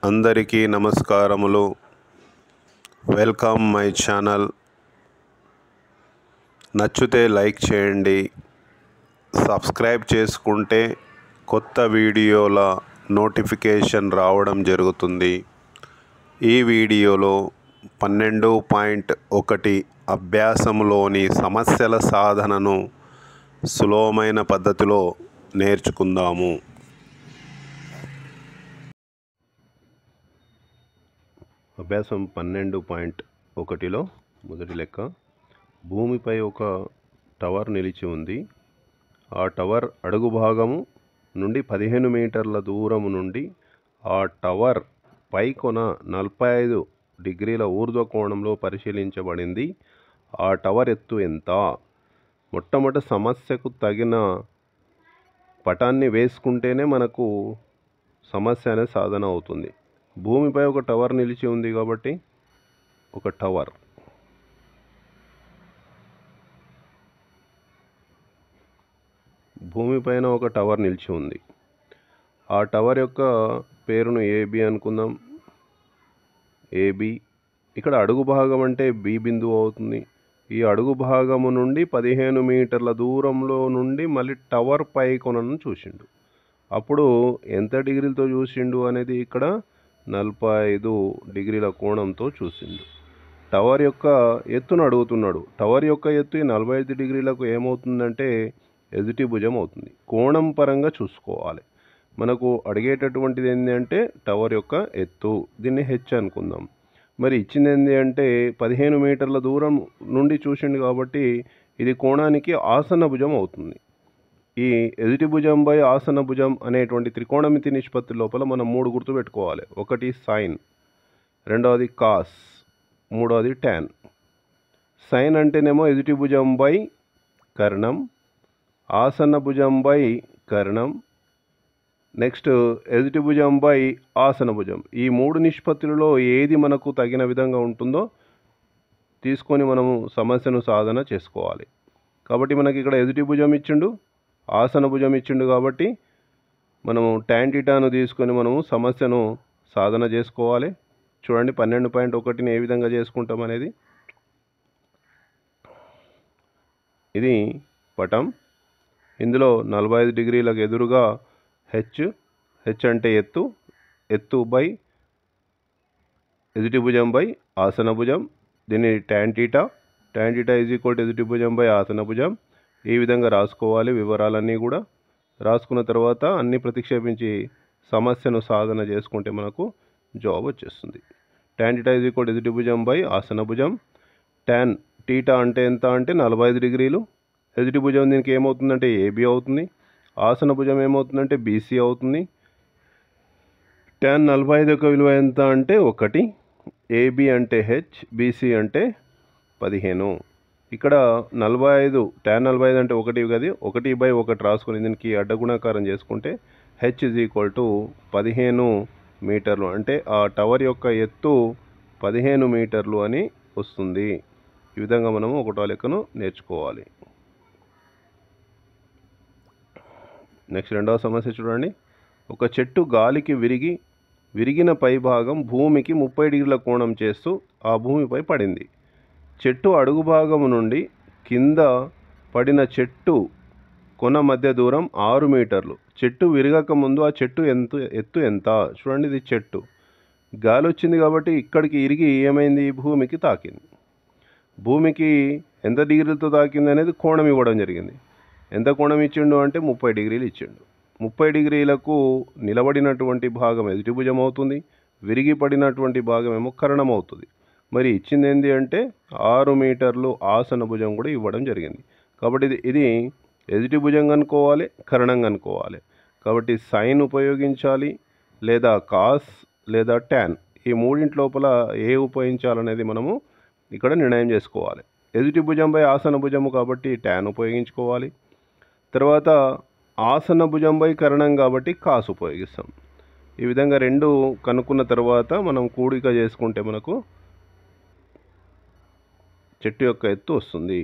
అందరికీ నమస్కారములు. Welcome my channel. నచ్చితే లైక్ చేయండి. సబ్స్క్రైబ్ చేసుకుంటే కొత్త వీడియోల నోటిఫికేషన్ రావడం జరుగుతుంది. ఈ వీడియోలో 12.1 అభ్యాసంలోని సమస్యల సాధనను సులభమైన పద్ధతిలో నేర్చుకుందాము. అభ్యాసం 12.1లో మొదటి లెక్క. భూమిపై ఒక టవర్ నిలిచి ఉంది. ఆ టవర్ అడుగు భాగము నుండి 15 మీటర్ల దూరము నుండి ఆ టవర్ పై కొన 45 డిగ్రీల ఊర్ధ్వ కోణంలో పరిశీలించబడింది. ఆ టవర్ ఎత్తు ఎంత? మొట్టమొదటి సమస్యకు తగిన పటాన్ని వేసుకుంటేనే మనకు సమస్య అనేది సాధన అవుతుంది. భూమిపై ఒక టవర్ నిలిచి ఉంది కాబట్టి ఒక టవర్, భూమిపైన ఒక టవర్ నిలిచి ఉంది. ఆ టవర్ యొక్క పేరును ఏబి అనుకుందాం. ఏబి. ఇక్కడ అడుగు భాగం అంటే బి బిందువు అవుతుంది. ఈ అడుగు భాగము నుండి 15 మీటర్ల దూరంలో నుండి మళ్ళీ టవర్ పై కొనను చూసిండు. అప్పుడు ఎంత డిగ్రీలతో చూసిండు అనేది ఇక్కడ 45 డిగ్రీల కోణంతో చూసిండు. టవర్ యొక్క ఎత్తును అడుగుతున్నాడు. టవర్ యొక్క ఎత్తు 45 డిగ్రీలకు ఏమవుతుందంటే ఎదుటి భుజం అవుతుంది. కోణం పరంగా చూసుకోవాలి. మనకు అడిగేటటువంటిది ఏంటి అంటే టవర్ యొక్క ఎత్తు, దీన్ని హెచ్ అనుకుందాం. మరి ఇచ్చింది ఏంటి అంటే 15 మీటర్ల దూరం నుండి చూసిండు కాబట్టి ఇది కోణానికి ఆసన్న భుజం అవుతుంది. ఈ ఎదుటి భుజం బై ఆసన భుజం అనేటువంటి త్రికోణమితి నిష్పత్తి లోపల మనం 3 గుర్తుపెట్టుకోవాలి. ఒకటి సైన్, రెండవది కాస్, మూడవది ట్యాన్. సైన్ అంటేనేమో ఎదుటి భుజం బై కర్ణం, ఆసన భుజం బై కర్ణం, నెక్స్ట్ ఎదుటి భుజం బై ఆసన భుజం. ఈ 3 నిష్పత్తులలో ఏది మనకు తగిన విధంగా ఉంటుందో తీసుకొని మనము సమస్యను సాధన చేసుకోవాలి. కాబట్టి మనకి ఇక్కడ ఎదుటి భుజం ఇచ్చిండు, ఆసన భుజం ఇచ్చిండు కాబట్టి మనము tan θను తీసుకొని మనము సమస్యను సాధన చేసుకోవాలి. చూడండి 12.1ని ఏ విధంగా చేసుకుంటాం అనేది. ఇది పటం. ఇందులో 45 డిగ్రీలకు ఎదురుగా హెచ్ అంటే ఎత్తు బై ఎదుటి భుజం బై ఆసన భుజం. దీన్ని tan θ ఈజ్ ఈక్వల్ టు ఎదుటి భుజం బై ఆసన భుజం. ఈ విధంగా రాసుకోవాలి. వివరాలన్నీ కూడా రాసుకున్న తర్వాత అన్నీ ప్రతిక్షేపించి సమస్యను సాధన చేసుకుంటే మనకు జాబ్ వచ్చేస్తుంది. tan θ ఈజ్ ఈక్వల్ టు ఎదుటి భుజం బై ఆసన భుజం. tan θ అంటే ఎంత అంటే 45 డిగ్రీలు. ఎదుటి భుజం దీనికి ఏమవుతుందంటే ఏబి అవుతుంది. ఆసన భుజం ఏమవుతుందంటే బీసీ అవుతుంది. tan 45 యొక్క విలువ ఎంత అంటే 1. ఏబి అంటే హెచ్, బీసీ అంటే 15. ఇక్కడ 45 tan 45 అంటే 1 కదా, 1/1 రాసుకొని దీనికి అడ్డగుణాకారం చేసుకుంటే హెచ్ ఈజ్ ఈక్వల్ టు 15 మీటర్లు. అంటే ఆ టవర్ యొక్క ఎత్తు 15 మీటర్లు అని వస్తుంది. ఈ విధంగా మనము ఒకటో లెక్కను నేర్చుకోవాలి. నెక్స్ట్ రెండవ సమస్య చూడండి. ఒక చెట్టు గాలికి విరిగిన పై భాగం భూమికి 30 డిగ్రీల కోణం చేస్తూ ఆ భూమిపై పడింది. చెట్టు అడుగు భాగము నుండి కింద పడిన చెట్టు కొన మధ్య దూరం 6 మీటర్లు. చెట్టు విరగక ముందు ఆ చెట్టు ఎత్తు ఎంత? చూడండి, ఇది చెట్టు. గాలి వచ్చింది కాబట్టి ఇక్కడికి ఇరిగి ఏమైంది? భూమికి తాకింది. భూమికి ఎంత డిగ్రీలతో తాకింది అనేది కోణం ఇవ్వడం జరిగింది. ఎంత కోణం ఇచ్చిండు అంటే 30 డిగ్రీలు ఇచ్చిండు. 30 డిగ్రీలకు నిలబడినటువంటి భాగం ఎదుటి భుజం అవుతుంది. విరిగి పడినటువంటి భాగం ఏమో కర్ణం అవుతుంది. మరి ఇచ్చింది ఏంటి అంటే 6 మీటర్లు ఆసన భుజం కూడా ఇవ్వడం జరిగింది. కాబట్టి ఇది ఎదుటి భుజం కనుక్కోవాలి, కర్ణం కనుక్కోవాలి. కాబట్టి సైన్ ఉపయోగించాలి, లేదా కాస్, లేదా ట్యాన్. ఈ మూడింటి లోపల ఏ ఉపయోగించాలనేది మనము ఇక్కడ నిర్ణయం చేసుకోవాలి. ఎదుటి భుజంపై ఆసన భుజము కాబట్టి ట్యాన్ ఉపయోగించుకోవాలి. తర్వాత ఆసన భుజంపై కర్ణం కాబట్టి కాస్ ఉపయోగిస్తాం. ఈ విధంగా రెండు కనుక్కున్న తర్వాత మనం కూడిక చేసుకుంటే మనకు చెట్టు యొక్క ఎత్తు వస్తుంది.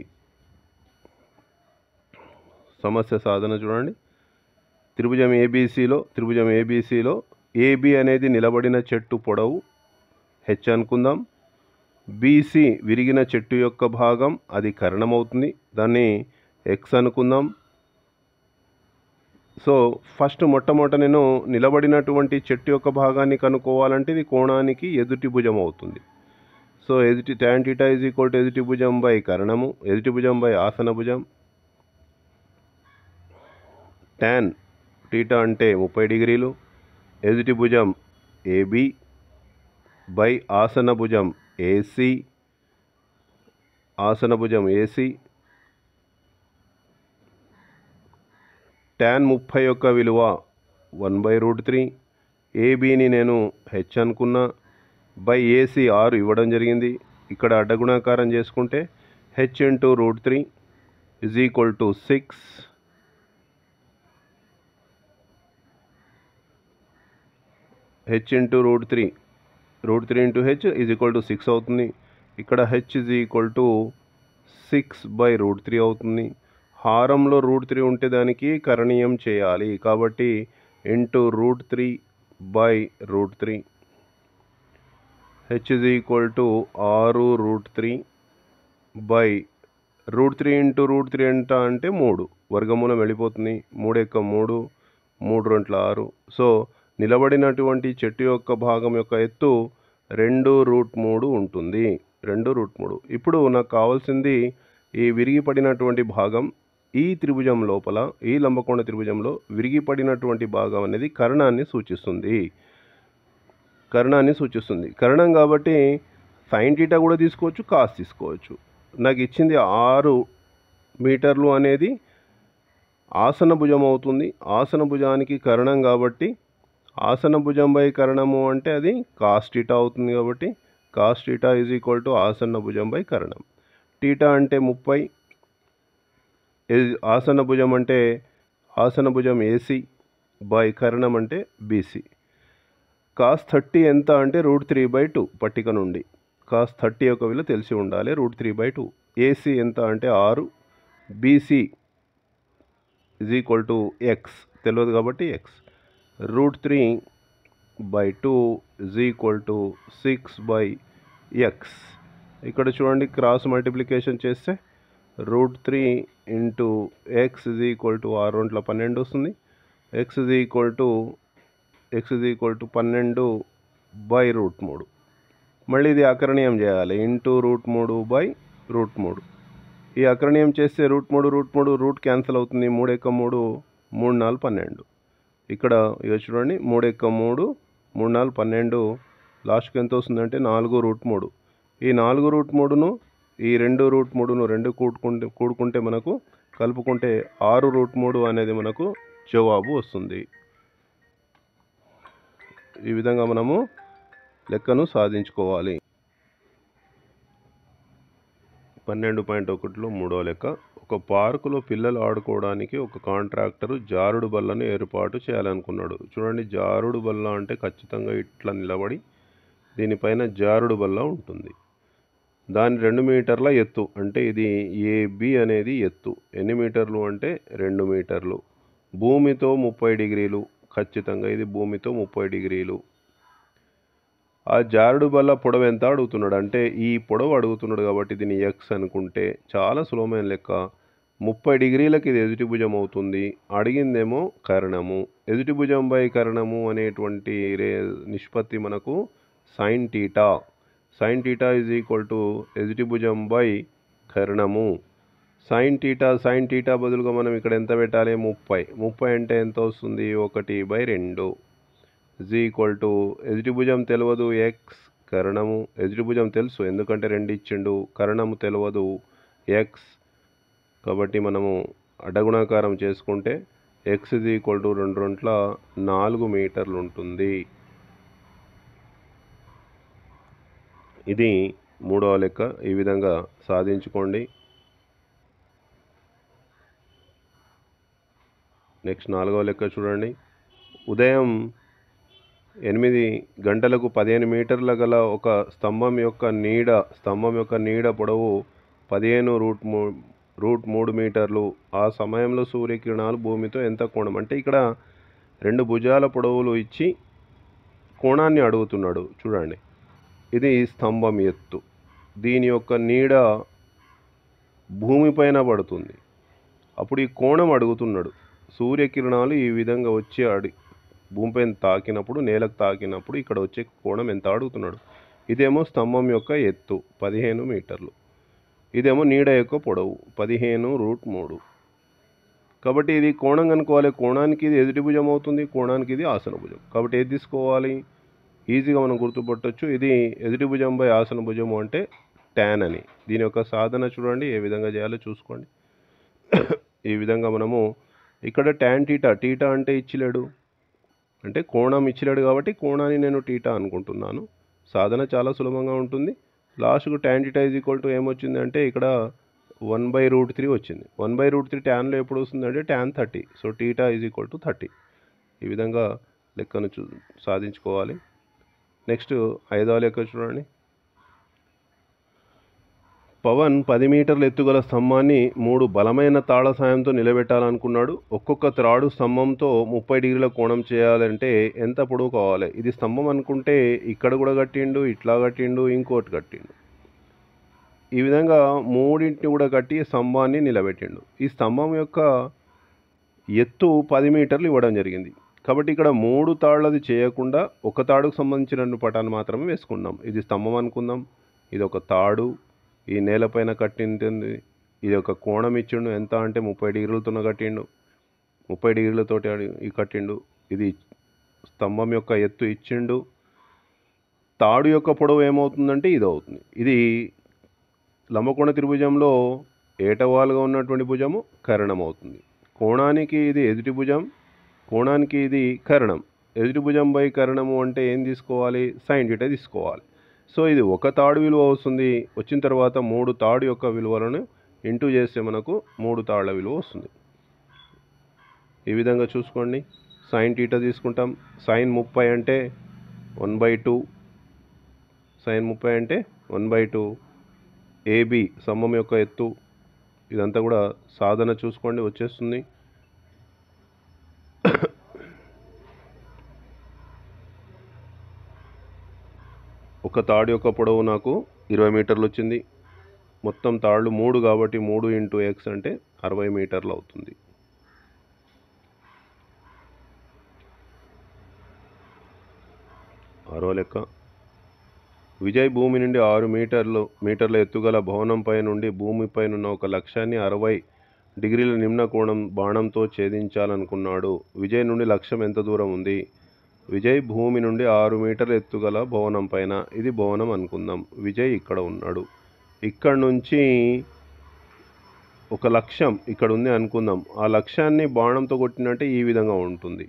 సమస్య సాధన చూడండి. త్రిభుజం ఏబీసీలో ఏబి అనేది నిలబడిన చెట్టు పొడవు హెచ్ అనుకుందాం. బీసీ విరిగిన చెట్టు యొక్క భాగం అది కర్ణం అవుతుంది, దాన్ని ఎక్స్ అనుకుందాం. సో ఫస్ట్ మొట్టమొదట నేను నిలబడినటువంటి చెట్టు యొక్క భాగాన్ని కనుక్కోవాలంటే ఇది కోణానికి ఎదుటి భుజం అవుతుంది. సో ఎదుటి tan θ = ఎదుటి భుజం బై కర్ణము, ఎదుటి భుజం బై ఆసన భుజం. tan θ అంటే 30 డిగ్రీలు, ఎదుటి భుజం ఏబి బై ఆసన భుజం ఏసీ, ఆసన భుజం ఏసీ. tan 30 యొక్క విలువ 1/√3. ఏబీని నేను హెచ్ అనుకున్నా, బై ఏసీ 6 ఇవ్వడం జరిగింది. ఇక్కడ అడ్డగుణాకారం చేసుకుంటే H into √3 = 6. H into √3 into H = 6 అవుతుంది. ఇక్కడ హెచ్ = 6/√3 అవుతుంది. హారంలో √3 ఉంటే దానికి కరణీయం చేయాలి కాబట్టి ఇంటూ √3/√3. హెచ్ = 6√3 బై √3 ఇంటూ √3 ఎంత అంటే 3. వర్గమూలం వెళ్ళిపోతుంది. 3 × 3, 3 × 6. సో నిలబడినటువంటి చెట్టు యొక్క భాగం యొక్క ఎత్తు 2√3 ఉంటుంది. 2√3. ఇప్పుడు నాకు కావాల్సింది ఈ విరిగిపడినటువంటి భాగం. ఈ త్రిభుజం లోపల, ఈ లంబకోణ త్రిభుజంలో విరిగిపడినటువంటి భాగం అనేది కర్ణాన్ని సూచిస్తుంది. కర్ణం కాబట్టి sin θ కూడా తీసుకోవచ్చు, cos తీసుకోవచ్చు. నాకు ఇచ్చింది 6 మీటర్లు అనేది ఆసన భుజం అవుతుంది. ఆసన భుజానికి కర్ణం కాబట్టి ఆసన భుజం బై కర్ణము అంటే అది cos θ అవుతుంది. కాబట్టి cos θ = ఆసన భుజం బై కర్ణం. θ అంటే 30, ఆసన భుజం అంటే ఆసన భుజం ఏసీ బై కర్ణం అంటే బీసీ. cos 30 ఎంత అంటే √3/2 పట్టిక నుండి. cos 30 యొక్క విలువ తెలిసి ఉండాలి, √3/2. ఏసీ ఎంత అంటే 6, బీసీ = ఎక్స్ తెలియదు కాబట్టి ఎక్స్. √3/2 = 6/x. ఇక్కడ చూడండి, క్రాస్ మల్టిప్లికేషన్ చేస్తే √3 ఇంటూ ఎక్స్ = 6×12 వస్తుంది. ఎక్స్ = 12/√3. మళ్ళీ ఇది అకరణీయం చేయాలి, ఇంటూ √3/√3. ఈ అకరణీయం చేస్తే √3 రూట్ క్యాన్సిల్ అవుతుంది. 3 × 3, 3 × 4 12. ఇక్కడ ఇక చూడండి, 3 × 3, 3 × 4 12. లాస్ట్కి ఎంత వస్తుందంటే 4√3. ఈ 4√3ను ఈ 2√3ను 2 కూడుకుంటే మనకు కలుపుకుంటే 6√3 అనేది మనకు జవాబు వస్తుంది. ఈ విధంగా మనము లెక్కను సాధించుకోవాలి. 12.1లో మూడవ లెక్క. ఒక పార్కులో పిల్లలు ఆడుకోవడానికి ఒక కాంట్రాక్టరు జారుడు బల్లను ఏర్పాటు చేయాలనుకున్నాడు. చూడండి, జారుడు బల్ల అంటే ఖచ్చితంగా ఇట్లా నిలబడి దీనిపైన జారుడు బల్ల ఉంటుంది. దాని 2 మీటర్ల ఎత్తు, అంటే ఇది ఏబి అనేది ఎత్తు. ఎన్ని మీటర్లు అంటే 2 మీటర్లు. భూమితో 30 డిగ్రీలు. ఖచ్చితంగా ఇది భూమితో 30 డిగ్రీలు. ఆ జారుడు బల్ల పొడవు ఎంత అడుగుతున్నాడు అంటే ఈ పొడవు అడుగుతున్నాడు కాబట్టి దీన్ని ఎక్స్ అనుకుంటే చాలా సులభమైన లెక్క. 30 డిగ్రీలకి ఇది ఎదుటి భుజం అవుతుంది. అడిగిందేమో కర్ణము. ఎదుటి భుజం బై కర్ణము అనేటువంటి నిష్పత్తి మనకు sin θ. sin θ = ఎదుటి భుజం బై కర్ణము. sin θ బదులుగా మనం ఇక్కడ ఎంత పెట్టాలి? 30 అంటే ఎంత వస్తుంది? 1/2 ఎదుటి భుజం తెలియదు ఎక్స్, కర్ణము. ఎదుటి భుజం తెలుసు ఎందుకంటే 2 ఇచ్చిండు, కర్ణము తెలియదు ఎక్స్. కాబట్టి మనము అడ్డగుణాకారం చేసుకుంటే ఎక్స్ = 2×4 మీటర్లు ఉంటుంది. ఇది మూడవ లెక్క. ఈ విధంగా సాధించుకోండి. నెక్స్ట్ 4వ లెక్క చూడండి. ఉదయం 8 గంటలకు 15 మీటర్ల గల ఒక స్తంభం యొక్క నీడ పొడవు 15√3 మీటర్లు. ఆ సమయంలో సూర్యకిరణాలు భూమితో ఎంత కోణం అంటే ఇక్కడ 2 భుజాల పొడవులు ఇచ్చి కోణాన్ని అడుగుతున్నాడు. చూడండి, ఇది స్తంభం ఎత్తు, దీని యొక్క నీడ భూమిపైన పడుతుంది. అప్పుడు ఈ కోణం అడుగుతున్నాడు. సూర్యకిరణాలు ఈ విధంగా వచ్చి భూమిపైన తాకినప్పుడు, నేలకు తాకినప్పుడు ఇక్కడ వచ్చే కోణం ఎంత అడుగుతున్నాడు. ఇదేమో స్తంభం యొక్క ఎత్తు 15 మీటర్లు, ఇదేమో నీడ యొక్క పొడవు 15√3. కాబట్టి ఇది కోణం కనుక్కోవాలి. కోణానికి ఇది ఎదుటి భుజం అవుతుంది, కోణానికి ఇది ఆసన భుజం. కాబట్టి ఏది తీసుకోవాలి? ఈజీగా మనం గుర్తుపట్టవచ్చు. ఇది ఎదుటి భుజం బై ఆసన భుజము అంటే ట్యాన్ అని. దీని యొక్క సాధన చూడండి ఏ విధంగా చేయాలో చూసుకోండి. ఈ విధంగా మనము ఇక్కడ ట్యాన్ టీటా, టీటా అంటే ఇచ్చిలేడు, అంటే కోణం ఇచ్చిలేడు కాబట్టి కోణాన్ని నేను టీటా అనుకుంటున్నాను. సాధన చాలా సులభంగా ఉంటుంది. లాస్ట్కు tan theta is equal to ఏమొచ్చింది అంటే ఇక్కడ 1/√3 వచ్చింది. 1/√3 ట్యాన్లో ఎప్పుడు వస్తుందంటే tan 30. So theta is equal to 30. ఈ విధంగా లెక్కను సాధించుకోవాలి. నెక్స్ట్ 5వ లెక్క చూడండి. పవన్ 10 మీటర్ల ఎత్తుగల స్తంభాన్ని 3 బలమైన తాళ్ల సాయంతో నిలబెట్టాలనుకున్నాడు. ఒక్కొక్క త్రాడు స్తంభంతో 30 డిగ్రీల కోణం చేయాలంటే ఎంత పొడవు కావాలి? ఇది స్తంభం అనుకుంటే ఇక్కడ కూడా కట్టిండు, ఇట్లా కట్టిండు, ఇంకోటి కట్టిండు. ఈ విధంగా మూడింటిని కూడా కట్టి స్తంభాన్ని నిలబెట్టిండు. ఈ స్తంభం యొక్క ఎత్తు 10 మీటర్లు ఇవ్వడం జరిగింది. కాబట్టి ఇక్కడ 3 తాళ్ళది చేయకుండా ఒక తాడుకు సంబంధించిన పటాన్ని మాత్రమే వేసుకున్నాం. ఇది స్తంభం అనుకుందాం, ఇది ఒక తాడు, ఈ నేలపైన కట్టింది, ఇది ఒక కోణం ఇచ్చిండు. ఎంత అంటే 30 డిగ్రీలతో కట్టిండు, 30 డిగ్రీలతోటి కట్టిండు. ఇది స్తంభం యొక్క ఎత్తు ఇచ్చిండు. తాడు యొక్క పొడవు ఏమవుతుందంటే ఇది అవుతుంది. ఇది లంబకోణ త్రిభుజంలో ఏటవాలుగా ఉన్నటువంటి భుజము కరణం అవుతుంది. కోణానికి ఇది ఎదుటి భుజం, కోణానికి ఇది కరణం. ఎదుటి భుజం బై కరణము అంటే ఏం తీసుకోవాలి? సైన్ టీటా తీసుకోవాలి. సో ఇది ఒక తాడు విలువ వస్తుంది. వచ్చిన తర్వాత 3 తాడు యొక్క విలువలను ఇంటూ చేస్తే మనకు 3 తాళ్ల విలువ వస్తుంది. ఈ విధంగా చూసుకోండి. సైన్ టీటా తీసుకుంటాం. సైన్ 30 అంటే 1/2, సైన్ 30 అంటే 1/2. ఏబి స్తంభం యొక్క ఎత్తు. ఇదంతా కూడా సాధన చూసుకోండి, వచ్చేస్తుంది. ఒక తాడు యొక్క పొడవు నాకు 20 మీటర్లు వచ్చింది. మొత్తం తాళ్ళు 3 కాబట్టి 3 × x అంటే 60 మీటర్లు అవుతుంది. ఆరో లెక్క. విజయ్ భూమి నుండి 6 మీటర్ల ఎత్తుగల భవనంపై నుండి భూమిపైనున్న ఒక లక్ష్యాన్ని 60 డిగ్రీల నిమ్న కోణం బాణంతో ఛేదించాలనుకున్నాడు. విజయ్ నుండి లక్ష్యం ఎంత దూరం ఉంది? విజయ్ భూమి నుండి 6 మీటర్ల ఎత్తుగల భవనం పైన, ఇది భవనం అనుకుందాం. విజయ్ ఇక్కడ ఉన్నాడు. ఇక్కడ నుంచి ఒక లక్ష్యం ఇక్కడ ఉంది అనుకుందాం. ఆ లక్ష్యాన్ని బాణంతో కొట్టినట్టే ఈ విధంగా ఉంటుంది.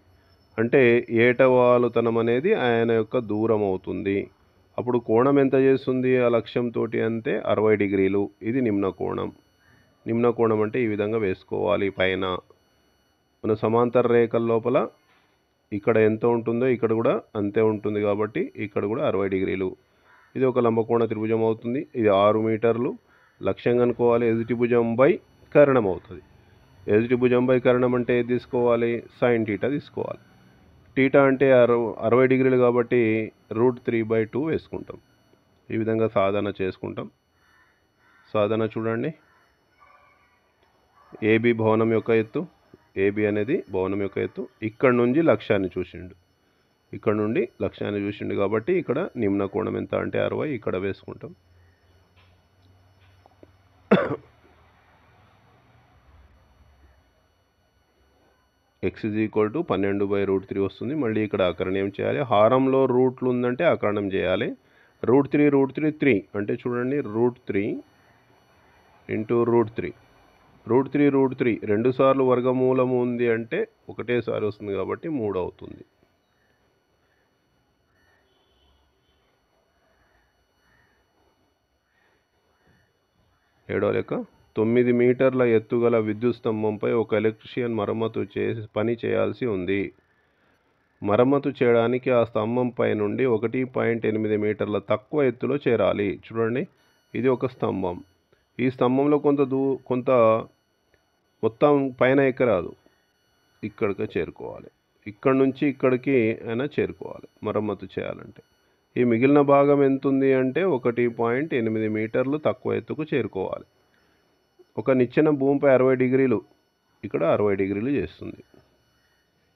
అంటే ఏటవాలుతనం అనేది ఆయన యొక్క దూరం అవుతుంది. అప్పుడు కోణం ఎంత చేస్తుంది ఆ లక్ష్యంతో అంటే 60 డిగ్రీలు. ఇది నిమ్న కోణం. నిమ్న కోణం అంటే ఈ విధంగా వేసుకోవాలి. పైన మన సమాంతర రేఖల లోపల ఇక్కడ ఎంత ఉంటుందో ఇక్కడ కూడా అంతే ఉంటుంది కాబట్టి ఇక్కడ కూడా 60 డిగ్రీలు. ఇది ఒక లంబకోణ త్రిభుజం అవుతుంది. ఇది 6 మీటర్లు. లక్ష్యం కనుక్కోవాలి. ఎదుటి భుజం బై కరణం అవుతుంది. ఎదుటి భుజం బై కరణం అంటే ఏది తీసుకోవాలి? సైన్ టీటా తీసుకోవాలి. టీటా అంటే 60 డిగ్రీలు కాబట్టి √3/2 వేసుకుంటాం. ఈ విధంగా సాధన చేసుకుంటాం. సాధన చూడండి. ఏబి భవనం యొక్క ఎత్తు, ఏబి అనేది భవనం యొక్క ఎత్తు. ఇక్కడ నుంచి లక్ష్యాన్ని చూసిండు, ఇక్కడ నుండి లక్ష్యాన్ని చూసిండు కాబట్టి ఇక్కడ నిమ్న కోణం ఎంత అంటే 60, ఇక్కడ వేసుకుంటాం. x = 12/√3 వస్తుంది. మళ్ళీ ఇక్కడ అకరణం ఏం చేయాలి? హారంలో రూట్లు ఉందంటే అకరణం చేయాలి. √3 అంటే చూడండి, √3 × √3 2 సార్లు వర్గమూలము ఉంది అంటే ఒకటేసారి వస్తుంది కాబట్టి 3 అవుతుంది. ఏడో లెక్క. 9 మీటర్ల ఎత్తుగల విద్యుత్ స్తంభంపై ఒక ఎలక్ట్రీషియన్ పని చేయాల్సి ఉంది. మరమ్మతు చేయడానికి ఆ స్తంభంపై నుండి 1.8 మీటర్ల తక్కువ ఎత్తులో చేరాలి. చూడండి, ఇది ఒక స్తంభం. ఈ స్తంభంలో కొంత మొత్తం పైన ఎక్కరాదు, ఇక్కడికి చేరుకోవాలి. ఇక్కడ నుంచి ఇక్కడికి అయినా చేరుకోవాలి మరమ్మతు చేయాలంటే. ఈ మిగిలిన భాగం ఎంత ఉంది అంటే 1.8 మీటర్లు తక్కువ ఎత్తుకు చేరుకోవాలి. ఒక నిచ్చెన భూమిపై 60 డిగ్రీలు, ఇక్కడ 60 డిగ్రీలు చేస్తుంది.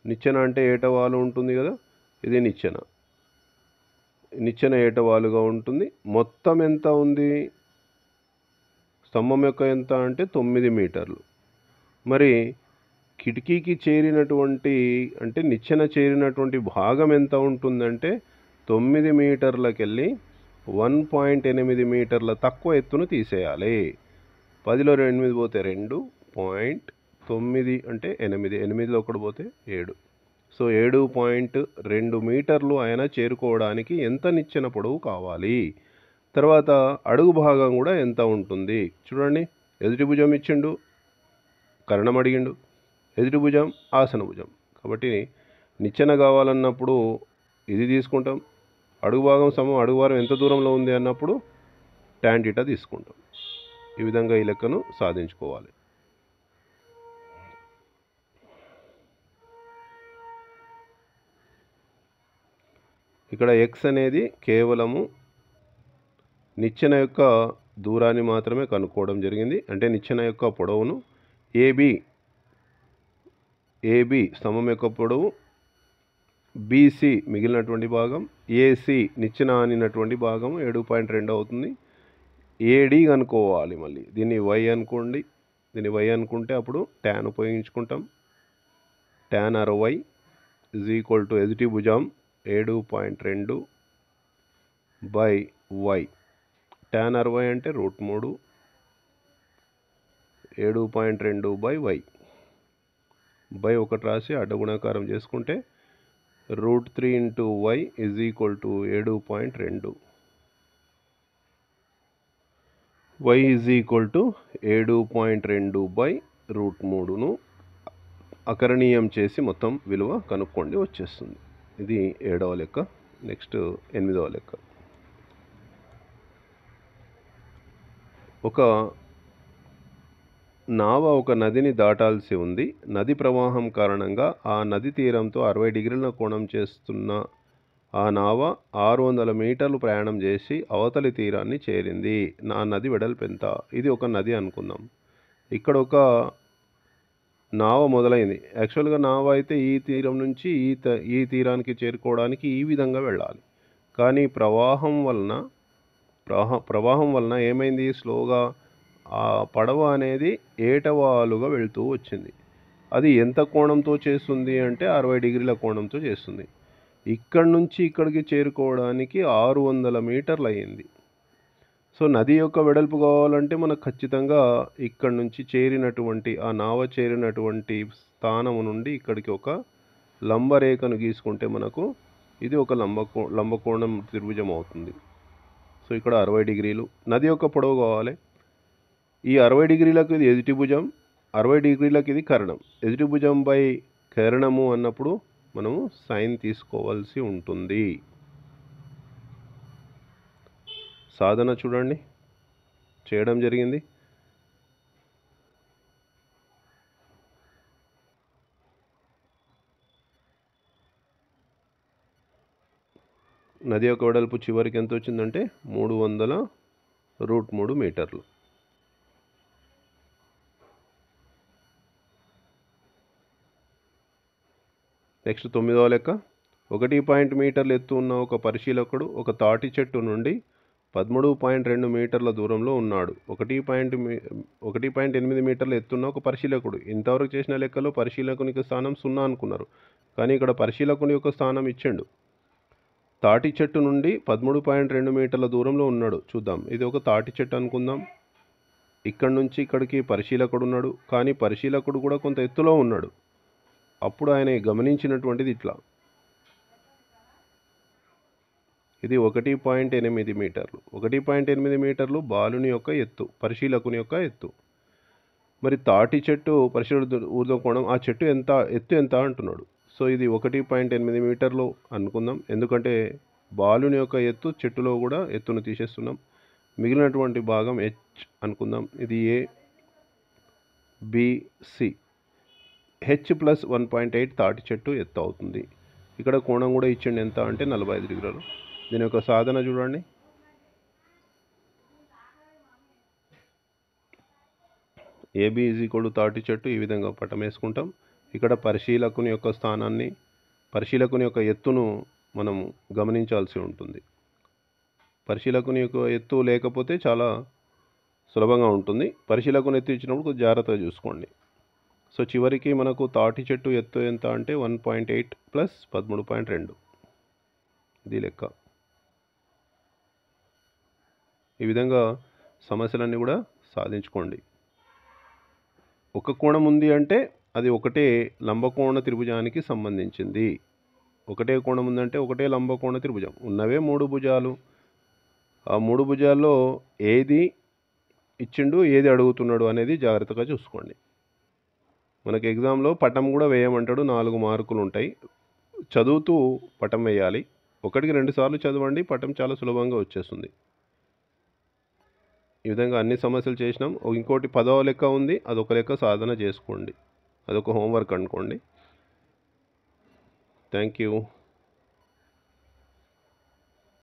నిచ్చెన అంటే ఏటవాలు ఉంటుంది కదా, ఇది నిచ్చెన. నిచ్చెన ఏటవాలుగా ఉంటుంది. మొత్తం ఎంత ఉంది, స్తంభం యొక్క ఎంత అంటే 9 మీటర్లు. మరి కిటికీకి చేరినటువంటి అంటే నిచ్చెన చేరినటువంటి భాగం ఎంత ఉంటుందంటే 9 మీటర్లకెళ్ళి 1.8 మీటర్ల తక్కువ ఎత్తును తీసేయాలి. 10లో 8 పోతే 2.9 అంటే 8, 8లో 1 పోతే 7. సో 7.2 మీటర్లు ఆయన చేరుకోవడానికి ఎంత నిచ్చెన పొడవు కావాలి. తర్వాత అడుగు భాగం కూడా ఎంత ఉంటుంది చూడండి. ఎదుటి భుజం ఇచ్చిండు, కర్ణం అడిగిండు, ఎదుటి భుజం ఆసన భుజం. కాబట్టి నిచ్చెన కావాలన్నప్పుడు ఇది తీసుకుంటాం. అడుగు భాగం అడుగు భాగం ఎంత దూరంలో ఉంది అన్నప్పుడు tan θ తీసుకుంటాం. ఈ విధంగా ఈ లెక్కను సాధించుకోవాలి. ఇక్కడ x అనేది కేవలము నిచ్చెన యొక్క దూరాన్ని మాత్రమే కనుక్కోవడం జరిగింది. అంటే నిచ్చెన యొక్క పొడవును AB స్తంభం యొక్క పొడవు, BC మిగిలినటువంటి భాగం, AC నిచ్చెన ఆనినటువంటి భాగం 7.2 అవుతుంది. AD కనుక్కోవాలి. మళ్ళీ దీన్ని y అనుకోండి, దీన్ని y అనుకుంటే అప్పుడు tan ఉపయోగించుకుంటాం. tan 60 = ఎదుటి భుజం 7.2 బై y. tan 60 అంటే √3, 7.2 బై y. బై 1 రాసి అడ్డగుణాకారం చేసుకుంటే √3 × y = 7.2. y = 7.2 బై √3ను అకరణీయం చేసి మొత్తం విలువ కనుక్కోండి, వచ్చేస్తుంది. ఇది 7వ లెక్క. నెక్స్ట్ 8వ లెక్క. ఒక నావ ఒక నదిని దాటాల్సి ఉంది. నది ప్రవాహం కారణంగా ఆ నది తీరంతో 60 డిగ్రీల కోణం చేస్తున్న ఆ నావ 600 మీటర్లు ప్రయాణం చేసి అవతలి తీరాన్ని చేరింది. నా నది వెడల్పు ఎంత? ఇది ఒక నది అనుకుందాం. ఇక్కడ ఒక నావ మొదలైంది. యాక్చువల్గా నావ అయితే ఈ తీరం నుంచి ఈ తీరానికి చేరుకోవడానికి ఈ విధంగా వెళ్ళాలి. కానీ ప్రవాహం వలన ఏమైంది, స్లోగా ఆ పడవ అనేది ఏటవాలుగా వెళ్తూ వచ్చింది. అది ఎంత కోణంతో చేస్తుంది అంటే 60 డిగ్రీల కోణంతో చేస్తుంది. ఇక్కడి నుంచి ఇక్కడికి చేరుకోవడానికి 600 మీటర్లు అయ్యింది. సో నది యొక్క వెడల్పు కావాలంటే మనకు ఖచ్చితంగా ఇక్కడ నుంచి చేరినటువంటి ఆ నావ చేరినటువంటి స్థానము నుండి ఇక్కడికి ఒక లంబరేఖను గీసుకుంటే మనకు ఇది ఒక లంబకోణం త్రిభుజం అవుతుంది. సో ఇక్కడ 60 డిగ్రీలు నది యొక్క పొడవు కావాలి. ఈ 60 డిగ్రీలకు ఇది ఎదుటి భుజం, 60 డిగ్రీలకు ఇది కర్ణం. ఎదుటి భుజం బై కర్ణము అన్నప్పుడు మనము సైన్ తీసుకోవాల్సి ఉంటుంది. సాధన చూడండి, చేయడం జరిగింది. నది యొక్క వెడల్పు చివరికి ఎంత వచ్చిందంటే 300√3 మీటర్లు. నెక్స్ట్ 9వ లెక్క. 1 మీటర్ల ఎత్తు ఉన్న ఒక పరిశీలకుడు ఒక తాటి చెట్టు నుండి 13.2 మీటర్ల దూరంలో ఉన్నాడు. 1.8 మీటర్ల ఎత్తున్న ఒక పరిశీలకుడు. ఇంతవరకు చేసిన లెక్కలో పరిశీలకునికి స్థానం 0 అనుకున్నారు, కానీ ఇక్కడ పరిశీలకుని యొక్క స్థానం ఇచ్చిండు. తాటి చెట్టు నుండి 13.2 మీటర్ల దూరంలో ఉన్నాడు. చూద్దాం, ఇది ఒక తాటి చెట్టు అనుకుందాం. ఇక్కడ నుంచి ఇక్కడికి పరిశీలకుడు ఉన్నాడు, కానీ పరిశీలకుడు కూడా కొంత ఎత్తులో ఉన్నాడు. అప్పుడు ఆయన గమనించినటువంటిది ఇట్లా, ఇది 1.8 మీటర్లు. 1.8 మీటర్లు బాలుని యొక్క ఎత్తు, పరిశీలకుని యొక్క ఎత్తు. మరి తాటి చెట్టు పరిశీలకుడు ఊర్ధ్వకోణం, ఆ చెట్టు ఎత్తు ఎంత అంటున్నాడు. సో ఇది 1.8 మీటర్లు అనుకుందాం, ఎందుకంటే బాలుని యొక్క ఎత్తు చెట్టులో కూడా ఎత్తును తీసేస్తున్నాం. మిగిలినటువంటి భాగం h అనుకుందాం. ఇది A, B, C. H plus 1.8 తాటి చెట్టు ఎత్తు అవుతుంది. ఇక్కడ కోణం కూడా ఇచ్చిండి ఎంత అంటే 45 డిగ్రీలు. దీని యొక్క సాధన చూడండి. ఏబి ఈజ్ ఈక్వల్ టు తాటి చెట్టు ఈ విధంగా పటం వేసుకుంటాం. ఇక్కడ పరిశీలకుని యొక్క స్థానాన్ని, పరిశీలకుని యొక్క ఎత్తును మనం గమనించాల్సి ఉంటుంది. పరిశీలకుని యొక్క ఎత్తు లేకపోతే చాలా సులభంగా ఉంటుంది. పరిశీలకుని ఎత్తు ఇచ్చినప్పుడు కొంచెం జాగ్రత్తగా చూసుకోండి. సో చివరికి మనకు తాటి చెట్టు ఎత్తు ఎంత అంటే 1.8 ప్లస్ 13.2 ఇది లెక్క. ఈ విధంగా సమస్యలన్నీ కూడా సాధించుకోండి. ఒక కోణం ఉంది అంటే అది ఒకటే లంబకోణ త్రిభుజానికి సంబంధించింది. ఒకటే కోణం ఉందంటే ఒకటే లంబకోణ త్రిభుజం. ఉన్నవే 3 భుజాలు. ఆ 3 భుజాల్లో ఏది ఇచ్చిండు, ఏది అడుగుతున్నాడు అనేది జాగ్రత్తగా చూసుకోండి. మనకి ఎగ్జామ్లో పటం కూడా వేయమంటాడు. 4 మార్కులు ఉంటాయి. చదువుతూ పటం వేయాలి. 1కి 2 సార్లు చదవండి, పటం చాలా సులభంగా వచ్చేస్తుంది. ఈ విధంగా అన్ని సమస్యలు చేసినాం. ఇంకోటి 10వ లెక్క ఉంది, అదొక లెక్క సాధన చేసుకోండి. అదొక హోంవర్క్ అనుకోండి. Thank you.